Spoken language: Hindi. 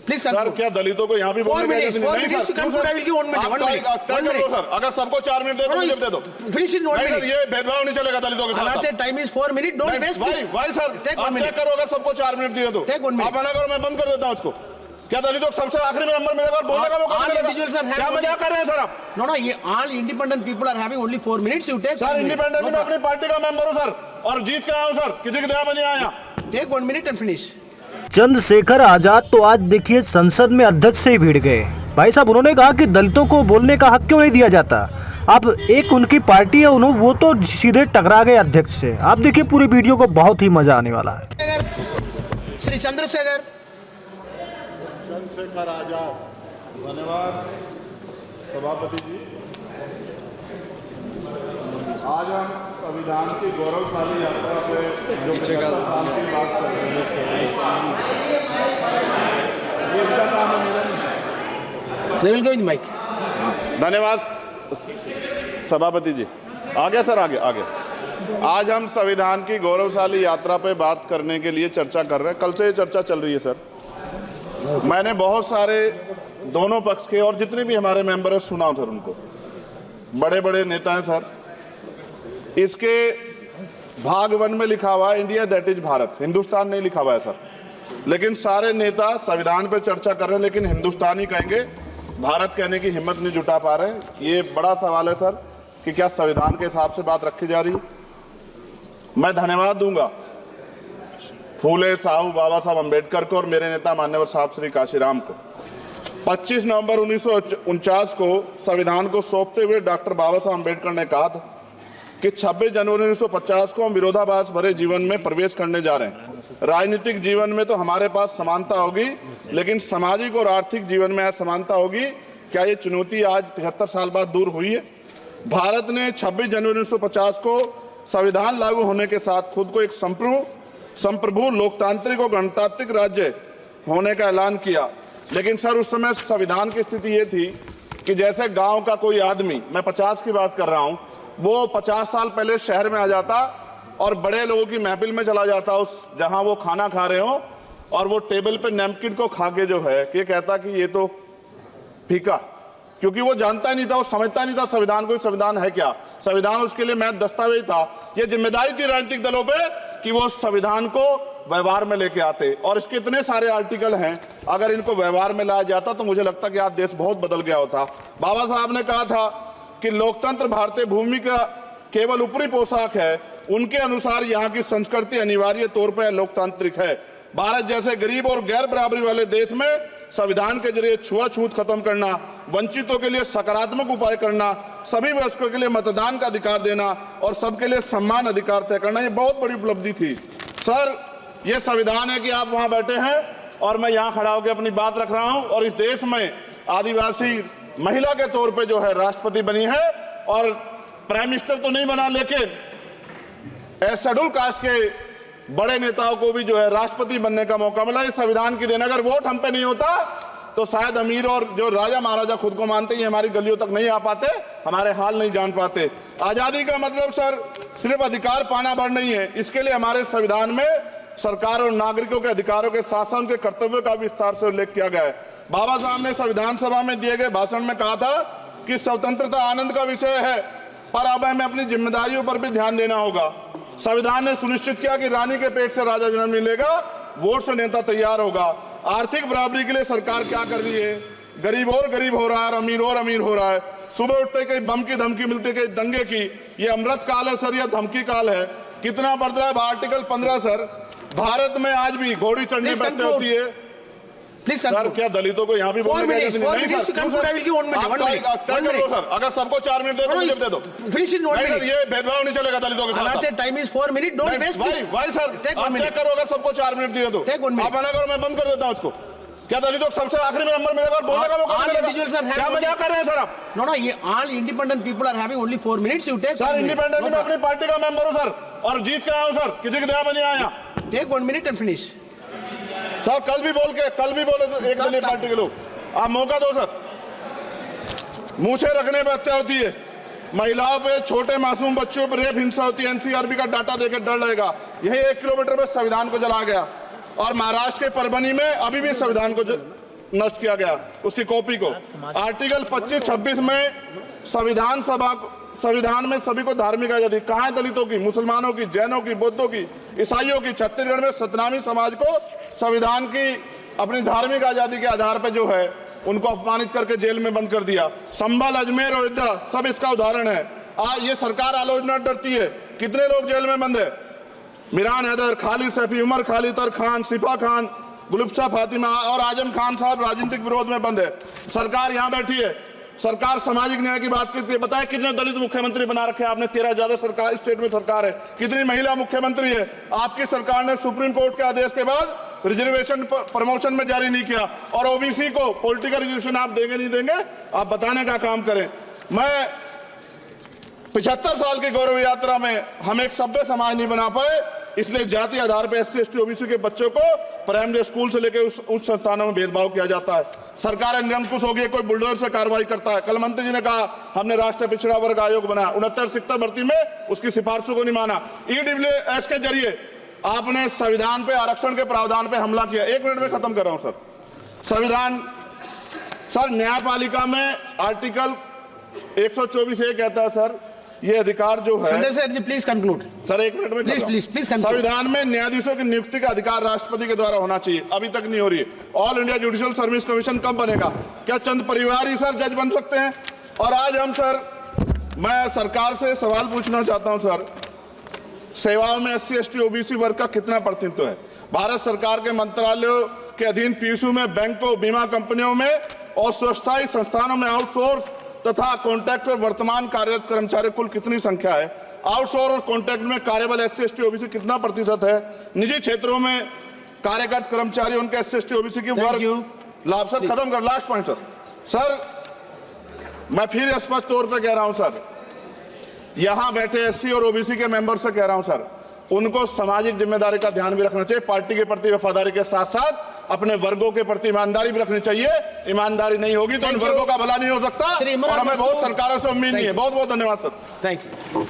प्लीज सर, क्या दलितों को यहाँ भी बोलने का सर, अगर सबको 4 मिनट दे तो मुझे दे दो। Finish in 1 minute. ये भेदभाव नहीं चलेगा दलितों के साथ। Time is 4 minute, don't waste. भाई सर, आप चेक करो, अगर सबको 4 मिनट दिए तो आप मना करो, मैं बंद कर देता हूँ उसको। क्या दलितों को सबसे आखिरी में नंबर मिलेगा और बोलने का मौका मिलेगा? क्या मजाक कर रहे हैं सर आप? नो, ये all independent people are having only 4 minutes. You take sir, independent में अपनी पार्टी का मेंबर हूँ सर, और जीत के आया हूँ सर, किसी की दया में नहीं आया। Take 1 minute and finish. Chandrashekhar Azad तो आज देखिए संसद में अध्यक्ष से ही भिड़ गए। भाई साहब, उन्होंने कहा कि दलितों को बोलने का हक क्यों नहीं दिया जाता। अब एक उनकी पार्टी है, उन्होंने वो तो सीधे टकरा गए अध्यक्ष से। आप देखिए पूरी वीडियो को, बहुत ही मजा आने वाला है। श्री चंद्रशेखर आजाद, धन्यवाद सभापति जी। आज हम संविधान की गौरवशाली यात्रा पे जो 75 साल की बात कर रहे हैं, ये क्या काम है? माइक। धन्यवाद सभापति जी। आगे सर, आगे। आज हम संविधान की गौरवशाली यात्रा पे बात करने के लिए चर्चा कर रहे हैं। कल से ये चर्चा चल रही है सर। मैंने बहुत सारे दोनों पक्ष के और जितने भी हमारे मेंबर हैं सुना सर, उनको बड़े बड़े नेता हैं सर। इसके भाग 1 में लिखा हुआ है India that is Bharat, Hindustan नहीं लिखा हुआ है सर। लेकिन सारे नेता संविधान पर चर्चा कर रहे हैं, लेकिन हिंदुस्तान ही कहेंगे, भारत कहने की हिम्मत नहीं जुटा पा रहे हैं। ये बड़ा सवाल है सर कि क्या संविधान के हिसाब से बात रखी जा रही है। मैं धन्यवाद दूंगा फूले साहू बाबा साहब अम्बेडकर को और मेरे नेता मान्यवर साहब श्री काशीराम को। 25 नवंबर 1949 को संविधान को सौंपते हुए डॉक्टर बाबा साहब अम्बेडकर ने कहा था कि 26 जनवरी 1950 को हम विरोधाभास भरे जीवन में प्रवेश करने जा रहे हैं। राजनीतिक जीवन में तो हमारे पास समानता होगी, लेकिन सामाजिक और आर्थिक जीवन में असमानता होगी। क्या ये चुनौती आज 73 साल बाद दूर हुई है? भारत ने 26 जनवरी 1950 को संविधान लागू होने के साथ खुद को एक संप्रभु लोकतांत्रिक और गणतांत्रिक राज्य होने का ऐलान किया। लेकिन सर, उस समय संविधान की स्थिति ये थी कि जैसे गांव का कोई आदमी, मैं 50 की बात कर रहा हूं, वो 50 साल पहले शहर में आ जाता और बड़े लोगों की महफिल में चला जाता, उस जहां वो खाना खा रहे हो, और वो टेबल पे नैपकिन को खा के जो है ये कहता कि ये तो फीका, क्योंकि वो जानता ही नहीं था, वो समझता नहीं था संविधान को, संविधान है क्या। संविधान उसके लिए महज दस्तावेज था। ये जिम्मेदारी थी राजनीतिक दलों पे कि वो संविधान को व्यवहार में लेके आते। और इसके इतने सारे आर्टिकल हैं, अगर इनको व्यवहार में लाया जाता तो मुझे लगता कि आज देश बहुत बदल गया होता। बाबा साहब ने कहा था कि लोकतंत्र भारतीय भूमि का केवल ऊपरी पोशाक है। उनके अनुसार यहाँ की संस्कृति अनिवार्य तौर पर लोकतांत्रिक है। भारत जैसे गरीब और गैर बराबरी वाले देश में संविधान के जरिए छुआछूत खत्म करना, वंचितों के लिए सकारात्मक उपाय करना, सभी वयस्कों के लिए मतदान का अधिकार देना और सबके लिए सम्मान अधिकार तय करना, ये बहुत बड़ी उपलब्धि थी सर। ये संविधान है कि आप वहां बैठे हैं और मैं यहाँ खड़ा होकर अपनी बात रख रहा हूं, और इस देश में आदिवासी महिला के तौर पे जो है राष्ट्रपति बनी है, और प्राइम मिनिस्टर तो नहीं बना, लेकिन शेड्यूल कास्ट के बड़े नेताओं को भी जो है राष्ट्रपति बनने का मौका मिला। इस संविधान की देन, अगर वोट हम पे नहीं होता तो शायद अमीर और जो राजा महाराजा खुद को मानते हैं हमारी गलियों तक नहीं आ पाते, हमारे हाल नहीं जान पाते। आजादी का मतलब सर सिर्फ अधिकार पाना भर नहीं है, इसके लिए हमारे संविधान में सरकार और नागरिकों के अधिकारों के साथ साथ उनके कर्तव्यों का विस्तार से उल्लेख किया गया है। बाबा साहब ने संविधान सभा में दिए गए भाषण में कहा था कि स्वतंत्रता आनंद का विषय है, पर अब हमें अपनी जिम्मेदारियों पर भी ध्यान देना होगा। संविधान ने सुनिश्चित किया कि रानी के पेट से राजा जन्म नहीं लेगा, वोट से नेता तैयार होगा। आर्थिक बराबरी के लिए सरकार क्या कर रही है? गरीब और गरीब हो रहा है और अमीर हो रहा है। सुबह उठते कहीं बम की धमकी मिलती, कहीं दंगे की। ये अमृत काल है सर, यह धमकी काल है। कितना बढ़ रहा है आर्टिकल 15 सर। भारत में आज भी घोड़ी चढ़ने बैठते होती है। प्लीज सर, क्या दलितों को यहाँ भी बोलने का नहीं सर? अगर सबको 4 मिनट दे तो मुझे दे दो। Finish in 1 minute. ये भेदभाव नहीं चलेगा दलितों के साथ। Time is 4 minute, don't waste. भाई सर, आप चेक करो, अगर सबको 4 मिनट दिए तो आप मना करो, मैं बंद कर देता हूँ उसको। क्या दलितों को सबसे आखिरी में नंबर मिलेगा और बोलने का मौका मिलेगा? क्या मजाक कर रहे हैं सर आप? नो, ये all independent people are having only 4 minutes. You take sir, independent में अपनी पार्टी का मेंबर हूँ सर, और जीत के आया हूँ सर, किसी की दया में नहीं आया। Take 1 minute and finish. Sir, कल भी बोले एक दलीय पार्टी के लोग, आप मौका दो सर। मूछे रखने पर हत्या होती है, महिलाओं पे, छोटे मासूम बच्चों पर रेप हिंसा होती है। एनसीआरबी का डाटा देकर डर लगेगा। यही 1 किलोमीटर में संविधान को जला गया, और महाराष्ट्र के परभनी में अभी भी संविधान को नष्ट किया गया उसकी कॉपी को। आर्टिकल 25-26 में संविधान में सभी को धार्मिक आजादी, कहाँ है दलितों की, मुसलमानों की, जैनों की, बौद्धों की, ईसाइयों की? छत्तीसगढ़ में सतनामी समाज को संविधान की अपनी धार्मिक आजादी के आधार पर जो है उनको अपमानित करके जेल में बंद कर दिया। संभल, अजमेर, अयोध्या सब इसका उदाहरण है। आज ये सरकार आलोचना डरती है। कितने लोग जेल में बंद है? मिरान हैदर, खालिद सैफी, उमर खालिद खान, सिफा खान, गुलफ्ता फातिमा और आजम खान साहब राजनीतिक विरोध में बंद है। सरकार यहाँ बैठी है, सरकार सामाजिक न्याय की बात करती है। बताए कितने दलित मुख्यमंत्री बना रखे हैं आपने? 13 ज्यादा सरकार स्टेट में सरकार है। कितनी महिला मुख्यमंत्री है? आपकी सरकार ने सुप्रीम कोर्ट के आदेश के बाद रिजर्वेशन प्रमोशन में जारी नहीं किया, और ओबीसी को पॉलिटिकल रिजर्वेशन आप देंगे नहीं देंगे, आप बताने का काम करें। मैं 75 साल की गौरव यात्रा में हम एक सभ्य समाज नहीं बना पाए, इसलिए जाति आधार पर SC ST OBC के बच्चों को प्राइमरी स्कूल से लेकर उच्च संस्थानों में भेदभाव किया जाता है। सरकार निरंकुश हो गई, कोई बुलडोजर से कार्रवाई करता है। कल मंत्री जी ने कहा हमने राष्ट्रीय पिछड़ा वर्ग आयोग बनाया, 69 शिक्षक भर्ती में उसकी सिफारिशों को नहीं माना। EWS के जरिए आपने संविधान पे आरक्षण के प्रावधान पे हमला किया। 1 मिनट में खत्म कर रहा हूं सर। संविधान सर, न्यायपालिका में आर्टिकल 124 ये कहता है सर, ये अधिकार जो है। Sanjay sir ji please conclude sir 1 minute में प्लीज संविधान में न्यायाधीशों की नियुक्ति का अधिकार राष्ट्रपति के द्वारा होना चाहिए, अभी तक नहीं हो रही है। All India judicial service commission कब बनेगा? क्या चंद परिवार ही सर जज बन सकते हैं? और आज हम सर, मैं सरकार से सवाल पूछना चाहता हूं सर, सेवाओं में SC ST OBC वर्ग का कितना प्रतिनिधित्व है? भारत सरकार के मंत्रालयों के अधीन PSU में, बैंकों, बीमा कंपनियों में और स्वस्थायी संस्थानों में आउटसोर्स तथा कॉन्ट्रैक्ट पर वर्तमान कार्यरत कर्मचारी कुल कितनी संख्या है? आउटसोर्स और कॉन्ट्रैक्ट में कार्यबल SC ST OBC कितना प्रतिशत है? निजी क्षेत्रों में कार्यरत कर्मचारी उनके SC ST OBC की वर्ग लाभ। सर खत्म कर, लास्ट पॉइंट सर, मैं फिर स्पष्ट तौर पर कह रहा हूं सर, यहां बैठे SC और OBC के मेंबर से कह रहा हूं सर, उनको सामाजिक जिम्मेदारी का ध्यान भी रखना चाहिए। पार्टी के प्रति वफादारी के साथ साथ अपने वर्गों के प्रति ईमानदारी भी रखनी चाहिए। ईमानदारी नहीं होगी तो इन वर्गों का भला नहीं हो सकता, और हमें बहुत सरकारों से उम्मीद नहीं है। बहुत बहुत धन्यवाद सर। Thank you.